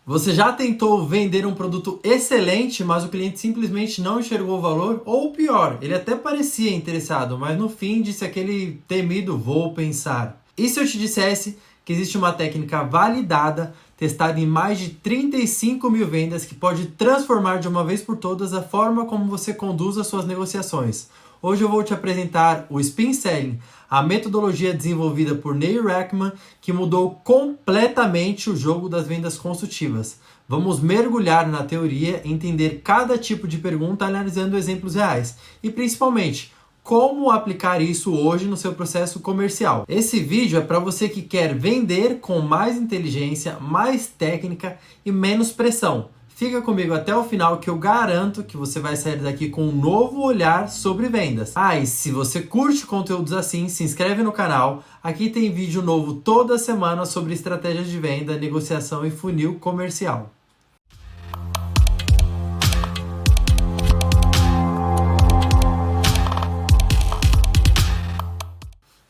Você já tentou vender um produto excelente, mas o cliente simplesmente não enxergou o valor? Ou pior, ele até parecia interessado, mas no fim disse aquele temido "vou pensar". E se eu te dissesse que existe uma técnica validada, testada em mais de 35 mil vendas, que pode transformar de uma vez por todas a forma como você conduz as suas negociações? Hoje eu vou te apresentar o Spin Selling, a metodologia desenvolvida por Neil Rackman, que mudou completamente o jogo das vendas consultivas. Vamos mergulhar na teoria, entender cada tipo de pergunta analisando exemplos reais e, principalmente, como aplicar isso hoje no seu processo comercial. Esse vídeo é para você que quer vender com mais inteligência, mais técnica e menos pressão. Fica comigo até o final que eu garanto que você vai sair daqui com um novo olhar sobre vendas. E se você curte conteúdos assim, se inscreve no canal. Aqui tem vídeo novo toda semana sobre estratégias de venda, negociação e funil comercial.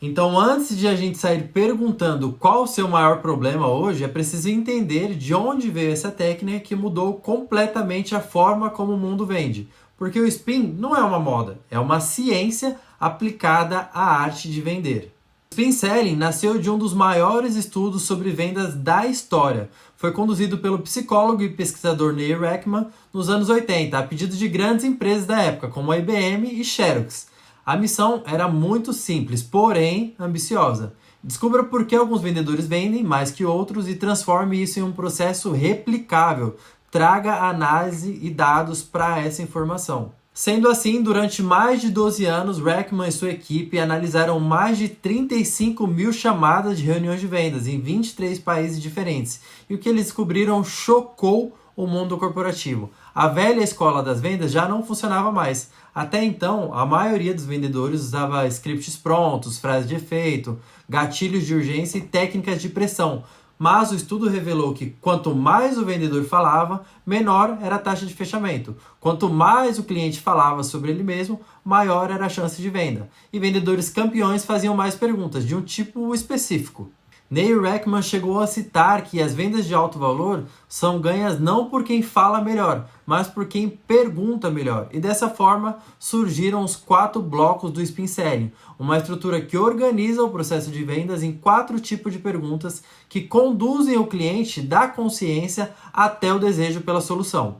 Então, antes de a gente sair perguntando qual o seu maior problema hoje, é preciso entender de onde veio essa técnica que mudou completamente a forma como o mundo vende. Porque o Spin não é uma moda, é uma ciência aplicada à arte de vender. O Spin Selling nasceu de um dos maiores estudos sobre vendas da história. Foi conduzido pelo psicólogo e pesquisador Neil Rackman nos anos 80, a pedido de grandes empresas da época, como a IBM e Xerox. A missão era muito simples, porém ambiciosa. Descubra por que alguns vendedores vendem mais que outros e transforme isso em um processo replicável. Traga análise e dados para essa informação. Sendo assim, durante mais de 12 anos, Rackman e sua equipe analisaram mais de 35 mil chamadas de reuniões de vendas em 23 países diferentes. E o que eles descobriram chocou o mundo corporativo. A velha escola das vendas já não funcionava mais. Até então, a maioria dos vendedores usava scripts prontos, frases de efeito, gatilhos de urgência e técnicas de pressão. Mas o estudo revelou que quanto mais o vendedor falava, menor era a taxa de fechamento. Quanto mais o cliente falava sobre ele mesmo, maior era a chance de venda. E vendedores campeões faziam mais perguntas, de um tipo específico. Neil Rackman chegou a citar que as vendas de alto valor são ganhas não por quem fala melhor, mas por quem pergunta melhor. E dessa forma surgiram os 4 blocos do Spin Selling, uma estrutura que organiza o processo de vendas em 4 tipos de perguntas que conduzem o cliente da consciência até o desejo pela solução.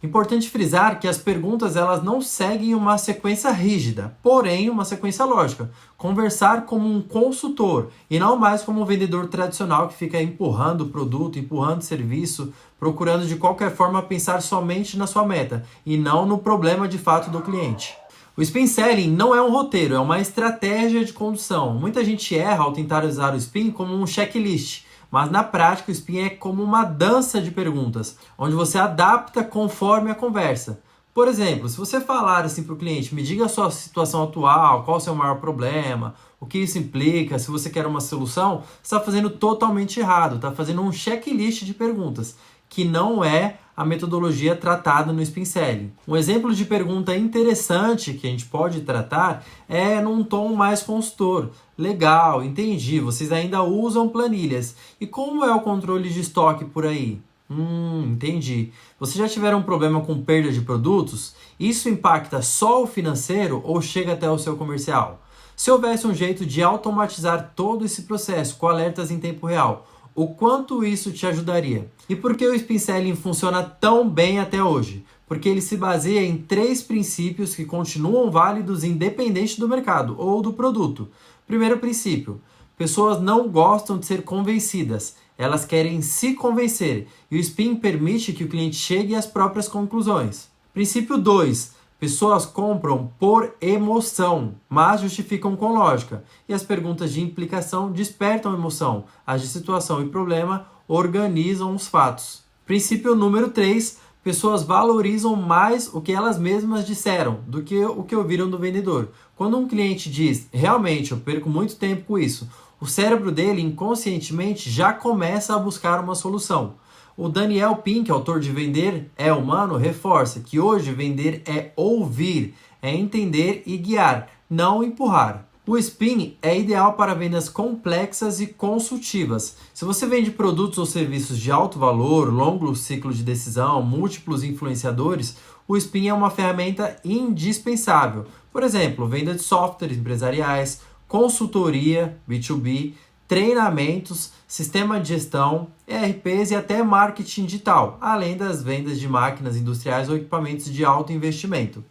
Importante frisar que as perguntas elas não seguem uma sequência rígida, porém uma sequência lógica. Conversar como um consultor e não mais como um vendedor tradicional que fica empurrando o produto, empurrando o serviço, procurando de qualquer forma pensar somente na sua meta e não no problema de fato do cliente. O Spin Selling não é um roteiro, é uma estratégia de condução. Muita gente erra ao tentar usar o Spin como um checklist. Mas na prática o Spin é como uma dança de perguntas, onde você adapta conforme a conversa. Por exemplo, se você falar assim para o cliente, me diga a sua situação atual, qual o seu maior problema, o que isso implica, se você quer uma solução, você está fazendo totalmente errado, está fazendo um checklist de perguntas, que não é a metodologia tratada no Spin Selling. Um exemplo de pergunta interessante que a gente pode tratar é num tom mais consultor. Legal, entendi, vocês ainda usam planilhas. E como é o controle de estoque por aí? Entendi. Vocês já tiveram um problema com perda de produtos? Isso impacta só o financeiro ou chega até o seu comercial? Se houvesse um jeito de automatizar todo esse processo com alertas em tempo real, o quanto isso te ajudaria? E por que o Spin Selling funciona tão bem até hoje? Porque ele se baseia em 3 princípios que continuam válidos independente do mercado ou do produto. Primeiro princípio: pessoas não gostam de ser convencidas, elas querem se convencer, e o Spin permite que o cliente chegue às próprias conclusões. Princípio 2: pessoas compram por emoção, mas justificam com lógica. E as perguntas de implicação despertam emoção. As de situação e problema organizam os fatos. Princípio número 3. Pessoas valorizam mais o que elas mesmas disseram do que o que ouviram do vendedor. Quando um cliente diz, realmente, eu perco muito tempo com isso, o cérebro dele inconscientemente já começa a buscar uma solução. O Daniel Pink, autor de Vender é Humano, reforça que hoje vender é ouvir, é entender e guiar, não empurrar. O spin é ideal para vendas complexas e consultivas. Se você vende produtos ou serviços de alto valor, longo ciclo de decisão, múltiplos influenciadores, o spin é uma ferramenta indispensável. Por exemplo, venda de softwares empresariais, consultoria B2B, treinamentos, sistema de gestão, ERPs e até marketing digital, além das vendas de máquinas industriais ou equipamentos de alto investimento.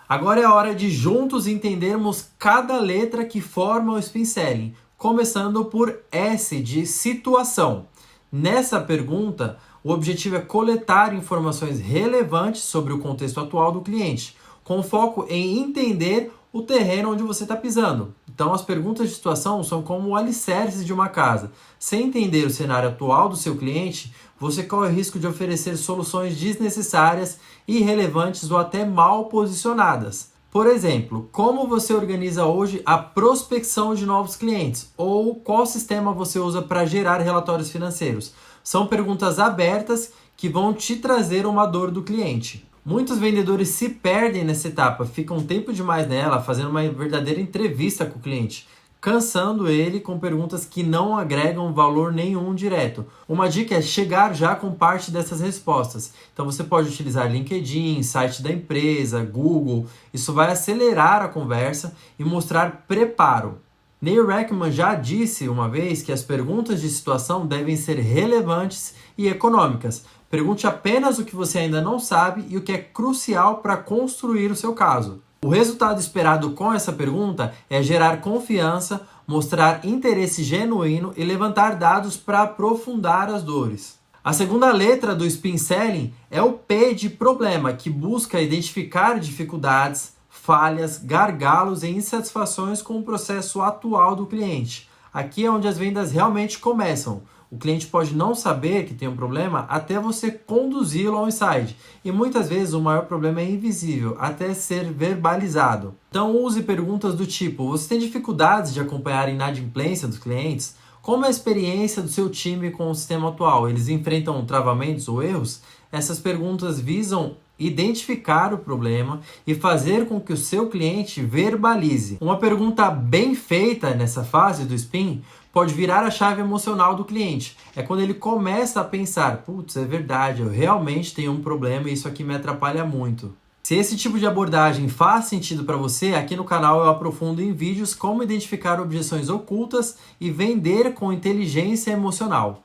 Agora é a hora de juntos entendermos cada letra que forma o spin selling, começando por S de situação. Nessa pergunta, o objetivo é coletar informações relevantes sobre o contexto atual do cliente, com foco em entender o terreno onde você está pisando. Então, as perguntas de situação são como o alicerce de uma casa. Sem entender o cenário atual do seu cliente, você corre o risco de oferecer soluções desnecessárias, irrelevantes ou até mal posicionadas. Por exemplo, como você organiza hoje a prospecção de novos clientes? Ou qual sistema você usa para gerar relatórios financeiros? São perguntas abertas que vão te trazer uma dor do cliente. Muitos vendedores se perdem nessa etapa, ficam tempo demais nela, fazendo uma verdadeira entrevista com o cliente, cansando ele com perguntas que não agregam valor nenhum direto. Uma dica é chegar já com parte dessas respostas. Então você pode utilizar LinkedIn, site da empresa, Google. Isso vai acelerar a conversa e mostrar preparo. Neil Rackman já disse uma vez que as perguntas de situação devem ser relevantes e econômicas. Pergunte apenas o que você ainda não sabe e o que é crucial para construir o seu caso. O resultado esperado com essa pergunta é gerar confiança, mostrar interesse genuíno e levantar dados para aprofundar as dores. A segunda letra do spin selling é o P de problema, que busca identificar dificuldades, falhas, gargalos e insatisfações com o processo atual do cliente. Aqui é onde as vendas realmente começam. O cliente pode não saber que tem um problema até você conduzi-lo ao insight. E muitas vezes o maior problema é invisível, até ser verbalizado. Então use perguntas do tipo: você tem dificuldades de acompanhar a inadimplência dos clientes? Como é a experiência do seu time com o sistema atual? Eles enfrentam travamentos ou erros? Essas perguntas visam identificar o problema e fazer com que o seu cliente verbalize. Uma pergunta bem feita nessa fase do spin pode virar a chave emocional do cliente. É quando ele começa a pensar: putz, é verdade, eu realmente tenho um problema e isso aqui me atrapalha muito. Se esse tipo de abordagem faz sentido para você, aqui no canal eu aprofundo em vídeos como identificar objeções ocultas e vender com inteligência emocional.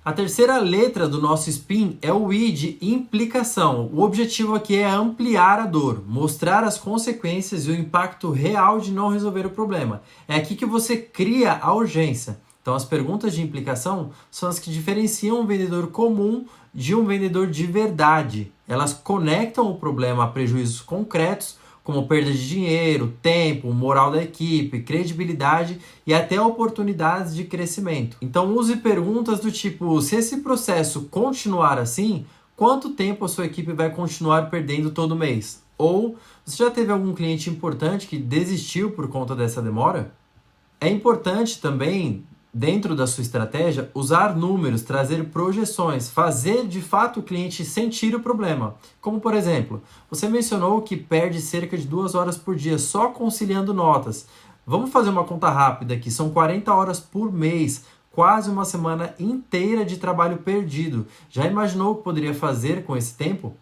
A terceira letra do nosso spin é o I de implicação. O objetivo aqui é ampliar a dor, mostrar as consequências e o impacto real de não resolver o problema. É aqui que você cria a urgência. Então, as perguntas de implicação são as que diferenciam um vendedor comum de um vendedor de verdade. Elas conectam o problema a prejuízos concretos, como perda de dinheiro, tempo, moral da equipe, credibilidade e até oportunidades de crescimento. Então use perguntas do tipo: se esse processo continuar assim, quanto tempo a sua equipe vai continuar perdendo todo mês? Ou você já teve algum cliente importante que desistiu por conta dessa demora? É importante também, dentro da sua estratégia, usar números, trazer projeções, fazer de fato o cliente sentir o problema. Como, por exemplo, você mencionou que perde cerca de 2 horas por dia só conciliando notas. Vamos fazer uma conta rápida aqui, são 40 horas por mês, quase uma semana inteira de trabalho perdido. Já imaginou o que poderia fazer com esse tempo?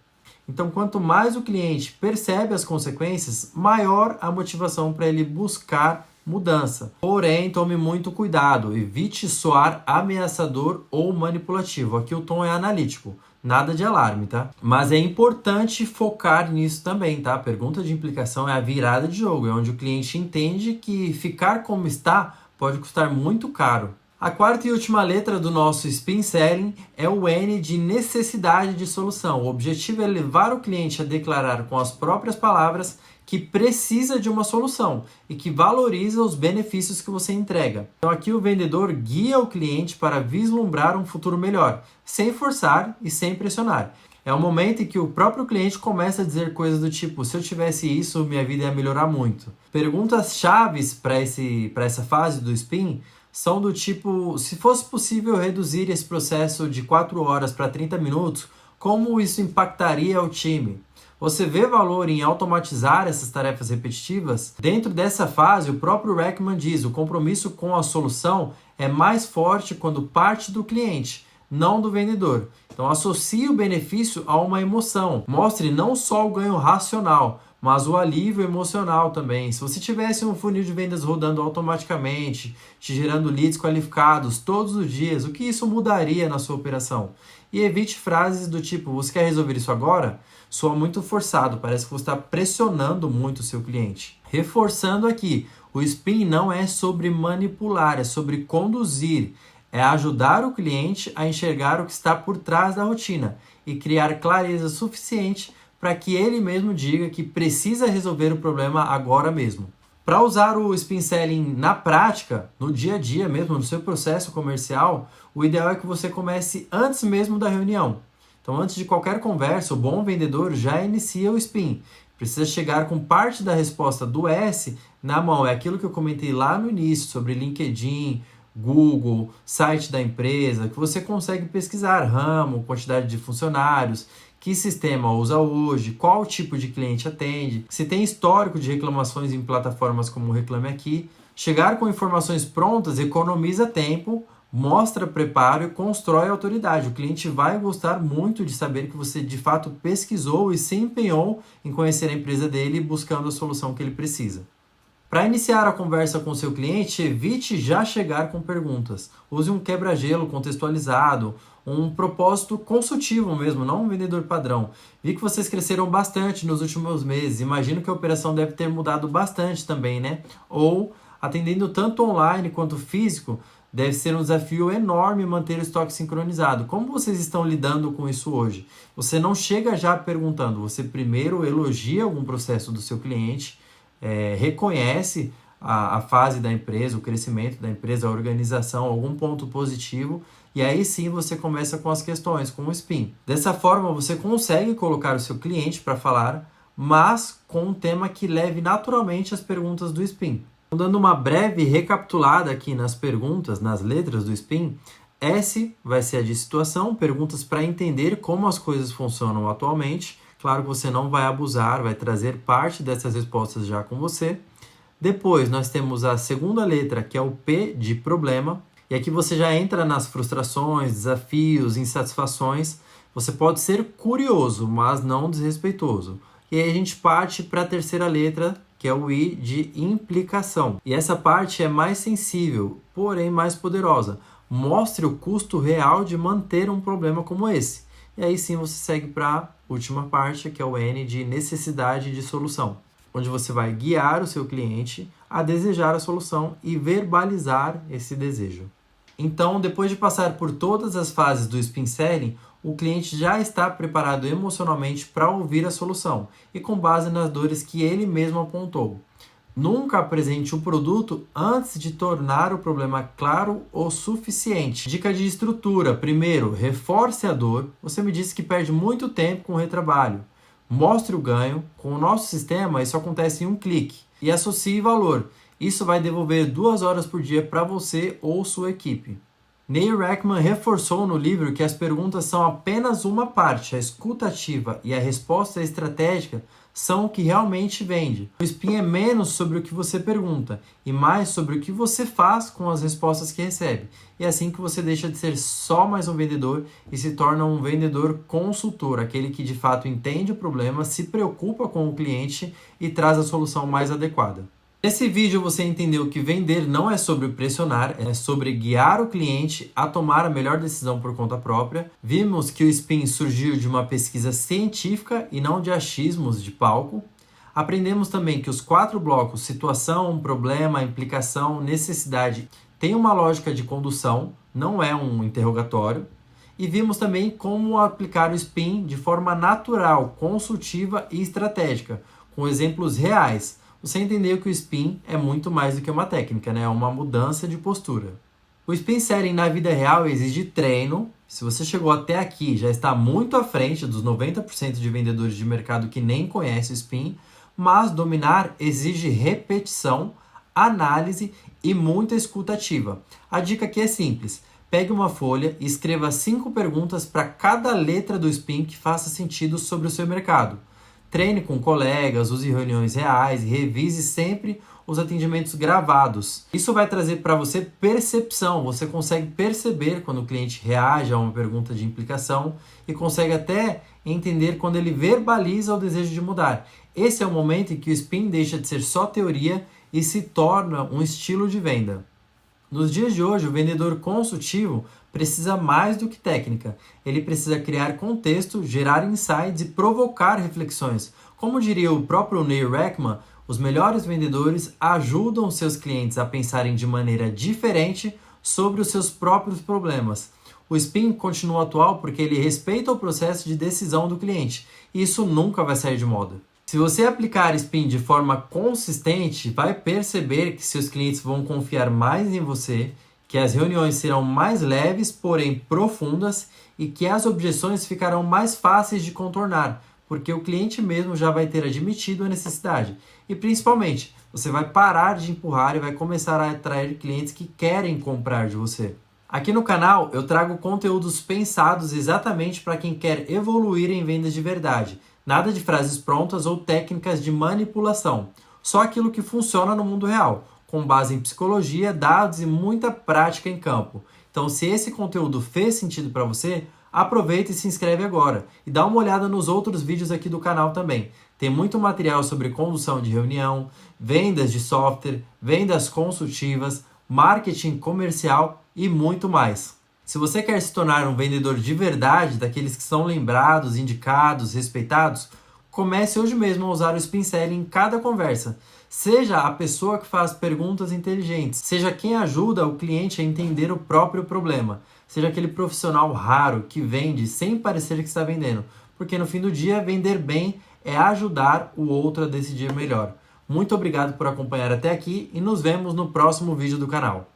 Então, quanto mais o cliente percebe as consequências, maior a motivação para ele buscar mudança. Porém, tome muito cuidado, evite soar ameaçador ou manipulativo. Aqui o tom é analítico, nada de alarme, tá? Mas é importante focar nisso também, tá? A pergunta de implicação é a virada de jogo, é onde o cliente entende que ficar como está pode custar muito caro. A quarta e última letra do nosso spin selling é o N de necessidade de solução. O objetivo é levar o cliente a declarar com as próprias palavras que precisa de uma solução e que valoriza os benefícios que você entrega. Então aqui o vendedor guia o cliente para vislumbrar um futuro melhor, sem forçar e sem pressionar. É o momento em que o próprio cliente começa a dizer coisas do tipo: se eu tivesse isso, minha vida ia melhorar muito. Perguntas chaves para essa fase do spin são do tipo: se fosse possível reduzir esse processo de 4 horas para 30 minutos, como isso impactaria o time? Você vê valor em automatizar essas tarefas repetitivas? Dentro dessa fase, o próprio Rekman diz: o compromisso com a solução é mais forte quando parte do cliente, não do vendedor. Então, associe o benefício a uma emoção. Mostre não só o ganho racional, mas o alívio emocional também. Se você tivesse um funil de vendas rodando automaticamente, te gerando leads qualificados todos os dias, o que isso mudaria na sua operação? E evite frases do tipo: você quer resolver isso agora? Soa muito forçado, parece que você está pressionando muito o seu cliente. Reforçando aqui, o spin não é sobre manipular, é sobre conduzir. É ajudar o cliente a enxergar o que está por trás da rotina e criar clareza suficiente para que ele mesmo diga que precisa resolver o problema agora mesmo. Para usar o spin selling na prática, no dia a dia mesmo, no seu processo comercial, o ideal é que você comece antes mesmo da reunião. Então, antes de qualquer conversa, o bom vendedor já inicia o spin. Precisa chegar com parte da resposta do S na mão. É aquilo que eu comentei lá no início sobre LinkedIn, Google, site da empresa, que você consegue pesquisar ramo, quantidade de funcionários, que sistema usa hoje, qual tipo de cliente atende, se tem histórico de reclamações em plataformas como o Reclame Aqui. Chegar com informações prontas economiza tempo, mostra preparo e constrói autoridade. O cliente vai gostar muito de saber que você de fato pesquisou e se empenhou em conhecer a empresa dele buscando a solução que ele precisa. Para iniciar a conversa com seu cliente, evite já chegar com perguntas. Use um quebra-gelo contextualizado, um propósito consultivo mesmo, não um vendedor padrão. Vi que vocês cresceram bastante nos últimos meses, imagino que a operação deve ter mudado bastante também, né? Ou, atendendo tanto online quanto físico, deve ser um desafio enorme manter o estoque sincronizado. Como vocês estão lidando com isso hoje? Você não chega já perguntando, você primeiro elogia algum processo do seu cliente, reconhece a fase da empresa, o crescimento da empresa, a organização, algum ponto positivo, e aí sim você começa com as questões, com o spin. Dessa forma você consegue colocar o seu cliente para falar, mas com um tema que leve naturalmente as perguntas do spin. Dando uma breve recapitulada aqui nas perguntas, nas letras do spin, S vai ser a de situação, perguntas para entender como as coisas funcionam atualmente. Claro que você não vai abusar, vai trazer parte dessas respostas já com você. Depois nós temos a segunda letra, que é o P de problema. E aqui você já entra nas frustrações, desafios, insatisfações. Você pode ser curioso, mas não desrespeitoso. E aí a gente parte para a terceira letra, que é o I de implicação. E essa parte é mais sensível, porém mais poderosa. Mostre o custo real de manter um problema como esse. E aí sim você segue para a última parte, que é o N de necessidade de solução, onde você vai guiar o seu cliente a desejar a solução e verbalizar esse desejo. Então, depois de passar por todas as fases do spin selling, o cliente já está preparado emocionalmente para ouvir a solução e com base nas dores que ele mesmo apontou. Nunca apresente o produto antes de tornar o problema claro o suficiente. Dica de estrutura. Primeiro, reforce a dor. Você me disse que perde muito tempo com o retrabalho. Mostre o ganho. Com o nosso sistema, isso acontece em um clique. E associe valor. Isso vai devolver 2 horas por dia para você ou sua equipe. Neil Rekman reforçou no livro que as perguntas são apenas uma parte. A escuta ativa e a resposta estratégica são o que realmente vende. O spin é menos sobre o que você pergunta e mais sobre o que você faz com as respostas que recebe. E é assim que você deixa de ser só mais um vendedor e se torna um vendedor consultor, aquele que de fato entende o problema, se preocupa com o cliente e traz a solução mais adequada. Nesse vídeo você entendeu que vender não é sobre pressionar, é sobre guiar o cliente a tomar a melhor decisão por conta própria. Vimos que o spin surgiu de uma pesquisa científica e não de achismos de palco. Aprendemos também que os 4 blocos, situação, problema, implicação, necessidade, têm uma lógica de condução, não é um interrogatório. E vimos também como aplicar o spin de forma natural, consultiva e estratégica, com exemplos reais. Você entendeu que o spin é muito mais do que uma técnica, né? É uma mudança de postura. O spin selling na vida real exige treino. Se você chegou até aqui, já está muito à frente dos 90% de vendedores de mercado que nem conhecem o spin, mas dominar exige repetição, análise e muita escuta ativa. A dica aqui é simples. Pegue uma folha e escreva 5 perguntas para cada letra do spin que faça sentido sobre o seu mercado. Treine com colegas, use reuniões reais e revise sempre os atendimentos gravados. Isso vai trazer para você percepção. Você consegue perceber quando o cliente reage a uma pergunta de implicação e consegue até entender quando ele verbaliza o desejo de mudar. Esse é o momento em que o spin deixa de ser só teoria e se torna um estilo de venda. Nos dias de hoje, o vendedor consultivo precisa mais do que técnica. Ele precisa criar contexto, gerar insights e provocar reflexões. Como diria o próprio Neil Rackman, os melhores vendedores ajudam seus clientes a pensarem de maneira diferente sobre os seus próprios problemas. O spin continua atual porque ele respeita o processo de decisão do cliente e isso nunca vai sair de moda. Se você aplicar spin de forma consistente, vai perceber que seus clientes vão confiar mais em você, que as reuniões serão mais leves, porém profundas, e que as objeções ficarão mais fáceis de contornar, porque o cliente mesmo já vai ter admitido a necessidade. E principalmente, você vai parar de empurrar e vai começar a atrair clientes que querem comprar de você. Aqui no canal eu trago conteúdos pensados exatamente para quem quer evoluir em vendas de verdade. Nada de frases prontas ou técnicas de manipulação. Só aquilo que funciona no mundo real, com base em psicologia, dados e muita prática em campo. Então, se esse conteúdo fez sentido para você, aproveita e se inscreve agora. E dá uma olhada nos outros vídeos aqui do canal também. Tem muito material sobre condução de reunião, vendas de software, vendas consultivas, marketing comercial e muito mais. Se você quer se tornar um vendedor de verdade, daqueles que são lembrados, indicados, respeitados, comece hoje mesmo a usar o Spin Selling em cada conversa. Seja a pessoa que faz perguntas inteligentes, seja quem ajuda o cliente a entender o próprio problema, seja aquele profissional raro que vende sem parecer que está vendendo, porque no fim do dia, vender bem é ajudar o outro a decidir melhor. Muito obrigado por acompanhar até aqui e nos vemos no próximo vídeo do canal.